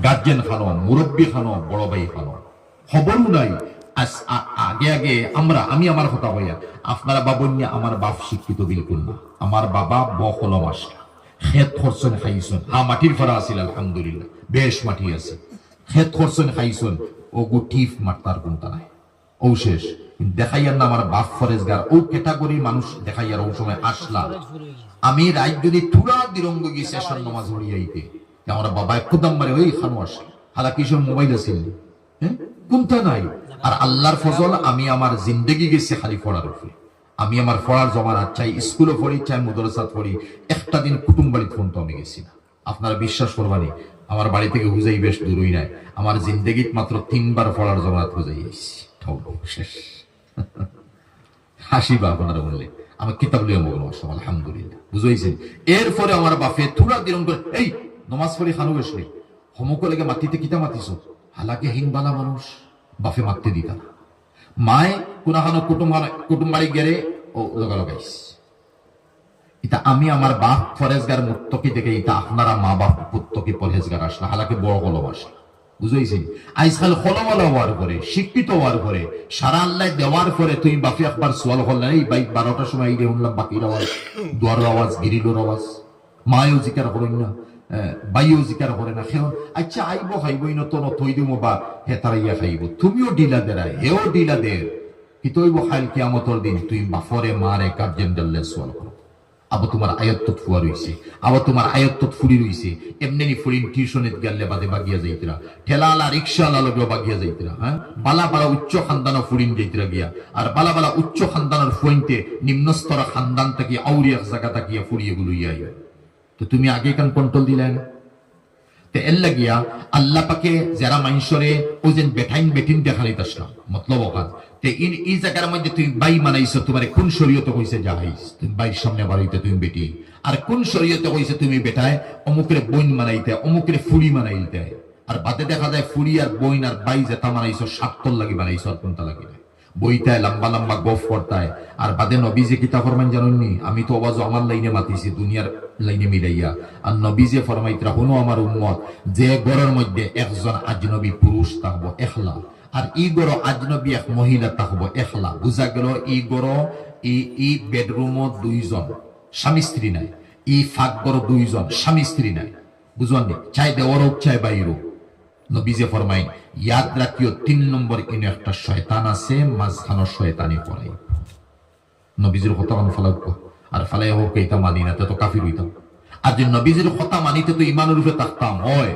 Guardian খানো, মুরব্বী খানো, বড় ভাই খানো, খবরও নাই। আগে আগে আমি আমার কথা বইয়া আপনারা বাবন আমার বাপ শিক্ষিত বিলকুল না। আমার বাবা বকলম আসা খেত খরচন খাইছন, মাটির ফরা আছিল আলহামদুলিল্লাহ, বেশ মাটি আছে, খেত খরচন খাইছন, ও গুটিফ মারতার কোনটা নাই, ও শেষ। দেখাইয়ার না আমার বাপ ফরেজগার, ও ক্যাটাগরির মানুষ দেখাইয়ার ও সময় আসলা। আমি রাত যদি থুরা দিরঙ্গ গিয়ে শেষন নামাজ হইয়াইতে আমার বাবা একদম মারে ওই খানো আসে, হালাকি সব মোবাইল আছে, হ্যাঁ কোনটা নাই। আর আল্লাহর ফজল আমি আমার জিন্দগি গেছি খালি পড়ার উপরে। আমি আমার পড়ার জমানাত চাই স্কুলে পড়ি, চাই মাদ্রাসাত পড়ি, একটা দিন কুটুম বাড়িতে ফোন তো আমি গেছি না। আপনারা বিশ্বাস করবানি, আমার বাড়ি থেকে হুজাই বেশ দূরই নাই, আমার জিন্দগিত মাত্র 3 বার পড়ার জমানাত হুজাই আইছি, শেষ। হাসিবা আপনারা বললে আমার কিতাব লিয়ে মগ্ন আসলাম আলহামদুলিল্লাহ, বুঝাইছেন। এরপরে আমার বাপে থুরা দিরং করে এই নমাজ পড়ি খানু গেছলি হমক লেগে মাটিতে কিতা মাতিছ, হালাকে হিংবালা মানুষ বাপে মারতে দিতা না। মায় কোনাখানো কুটুম বাড়ি গেলে ও লাগাইস। এটা আমি আমার বাপ ফরেজগার মুত্তকি দেখে এটা আপনারা মা বাপ পুত্তকি পরহেজগার আসলা, হালাকে বড় কলম আসলা, বুঝাইছেন। আজকাল কলমওয়ালা হওয়ার পরে, শিক্ষিত হওয়ার পরে, সারা আল্লাহ দেওয়ার পরে তুমি বাপি একবার সোয়াল করলে এই বাইক 12টার সময় এই শুনলাম বাকির আওয়াজ, দুয়ারের আওয়াজ, গিরিলোর আওয়াজ, মায়ও জিকার করেন না, বাইও জিকার করে না। সেও আচ্ছা আইব খাইবই না তো থই দিব বা হে তারাইয়া খাইব, তুমিও ডিলা দেরাই হেও ডিলা দে, কি তৈব খাইল কিয়ামতর দিন তুই বাফরে মারে গার্জেন ডাল্লে সোয়াল করো। আবার তোমার আয়ত্তত ফুয়া রইছে, আবার তোমার আয়ত্তত ফুরি রইছে, এমনি ফুরিন টিউশনের গেলে বাদে বাগিয়া যাইতরা, ঠেলালা রিক্সাওয়ালা লগেও বাগিয়া যাইতরা, হ্যাঁ বালা বালা উচ্চ খানদানা ফুরিন যাইতরা গিয়া, আর বালা বালা উচ্চ খানদানের ফুইনতে নিম্নস্তর খানদান থাকি আউরিয়া জায়গা থাকিয়া ফুরিয়ে গুলুইয়া। তো তুমি আগে কান কন্ট্রোল দিলেন তে এর লাগিয়া আল্লাহ পাকে যারা মানুষরে ও যেন বেঠাইন বেটিন দেখালিত আসলাম মতলব ওখান তে এই জায়গার মধ্যে তুমি বাই মানাইছো, তোমার কোন শরীয়তে কইছে জাহাইজ তুমি বাইর সামনে বাড়িতে তুমি বেটি, আর কোন শরীয়তে কইছে তুমি বেটায় অমুকের বইন মানাইতে, অমুকের ফুড়ি মানাইতে। আর বাদে দেখা যায় ফুড়ি আর বইন আর বাই যেটা মানাইছো সাতল লাগি বানাইছো, আর কোনটা লাগি না বইটায় লম্বা লম্বা গফ করতায়। আর বাদে নবী যে কিতা ফরমান জানেননি, আমি তো আওয়াজ আমার লাইনে মাতিছি দুনিয়ার লাইনে মিলাইয়া, আর নবী যে ফরমাইতরা হনো আমার উম্মত যে ঘরের মধ্যে একজন আজনবী পুরুষ থাকবো একলা, আর ই গড় আজনবী এক মহিলা থাকবো একলা। বুঝা গেল ই গড় ই বেডরুমও 2 জন স্বামী স্ত্রী নাই, ই ফাঁক গড় 2 জন স্বামী স্ত্রী নাই, বুঝলেন, চাই দেওয়ার হোক চাই বাইরও। নবীজে ফরমাই ইয়াদ রাখিও 3 নম্বর ইনে একটা শয়তান আছে, মাঝখানো শয়তানি পড়াই। নবীজির কথা মান ফালাক আর ফালাই হোক এটা মানি না তো কাফির হইতাম। আর যে নবীজির কথা মানিতে তো ইমানের রূপে থাকতাম হয়